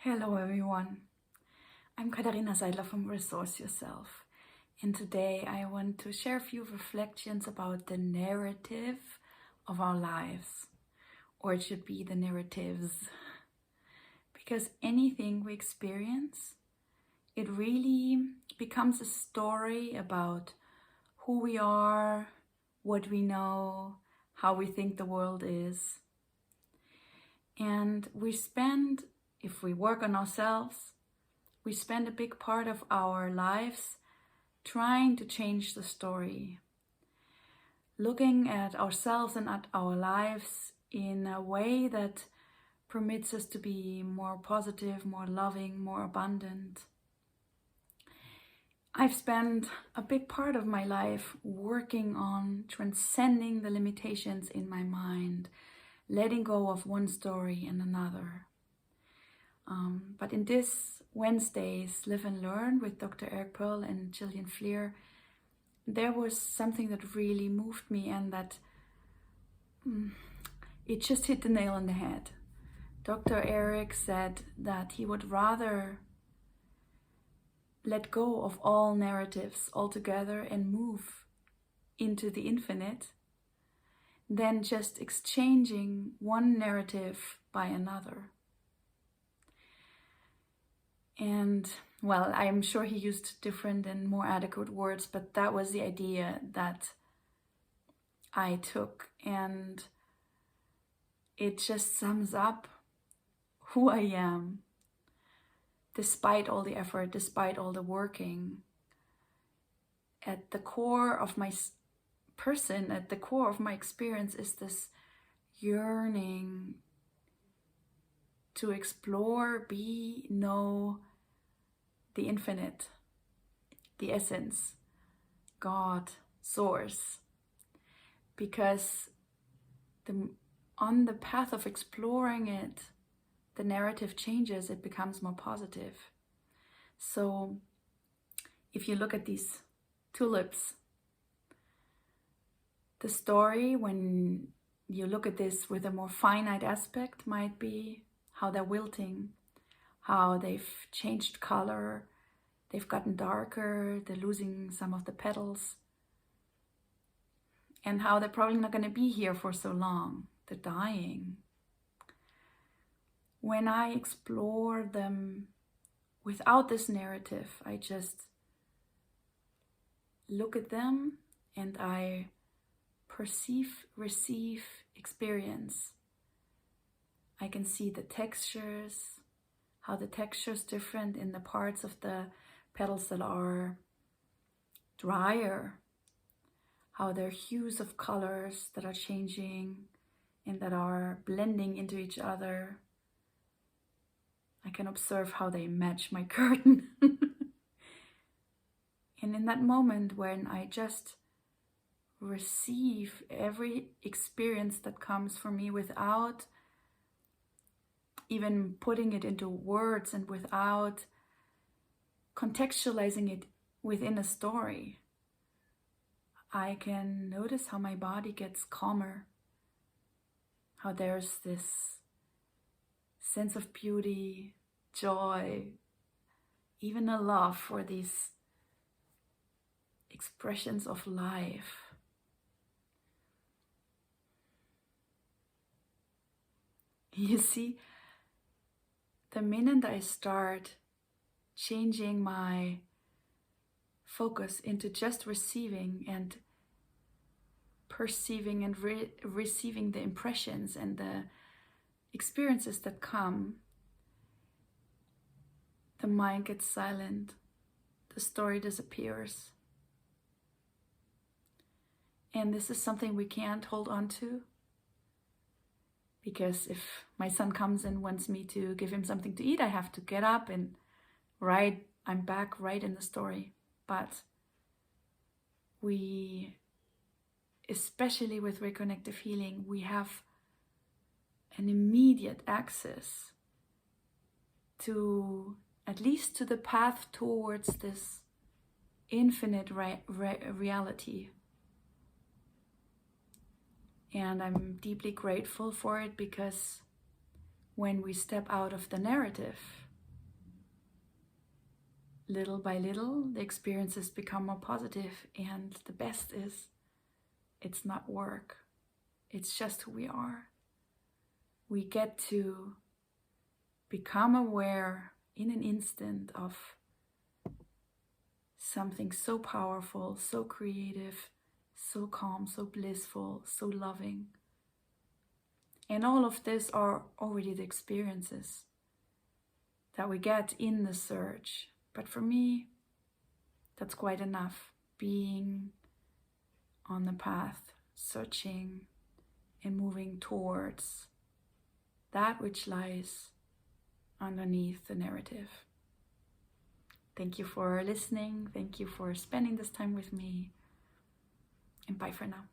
Hello everyone, I'm Katharina Seidler from Resource Yourself, and today I want to share a few reflections about the narrative of our lives, or it should be the narratives, because anything we experience, it really becomes a story about who we are, what we know, how we think the world is. And if we work on ourselves, we spend a big part of our lives trying to change the story, looking at ourselves and at our lives in a way that permits us to be more positive, more loving, more abundant. I've spent a big part of my life working on transcending the limitations in my mind, letting go of one story and another. But in this Wednesday's Live and Learn with Dr. Eric Pearl and Gillian Fleer, there was something that really moved me, and that it just hit the nail on the head. Dr. Eric said that he would rather let go of all narratives altogether and move into the infinite than just exchanging one narrative by another. And well, I'm sure he used different and more adequate words, but that was the idea that I took, and it just sums up who I am. Despite all the effort, despite all the working, at the core of my person, at the core of my experience is this yearning to explore, be, know the infinite, the essence, God, source. Because on the path of exploring it, the narrative changes, it becomes more positive. So if you look at these tulips, the story, when you look at this with a more finite aspect, might be how they're wilting, how they've changed color, they've gotten darker, they're losing some of the petals, and how they're probably not going to be here for so long. They're dying. When I explore them without this narrative, I just look at them and I perceive, receive, experience. I can see the textures, how the texture's different in the parts of the petals that are drier, how there are hues of colors that are changing and that are blending into each other. I can observe how they match my curtain. And in that moment when I just receive every experience that comes for me without even putting it into words and without contextualizing it within a story, I can notice how my body gets calmer, how there's this sense of beauty, joy, even a love for these expressions of life. You see, the minute I start changing my focus into just receiving and perceiving and receiving the impressions and the experiences that come, the mind gets silent, the story disappears. And this is something we can't hold on to, because if my son comes and wants me to give him something to eat, I have to get up and I'm back right in the story. But especially with reconnective healing, we have an immediate access to, at least to the path towards this infinite reality. And I'm deeply grateful for it, because when we step out of the narrative, little by little, the experiences become more positive, and the best is it's not work. It's just who we are. We get to become aware in an instant of something so powerful, so creative, so calm, so blissful, so loving. And all of this are already the experiences that we get in the search. But for me, that's quite enough. Being on the path, searching and moving towards that which lies underneath the narrative. Thank you for listening. Thank you for spending this time with me. And bye for now.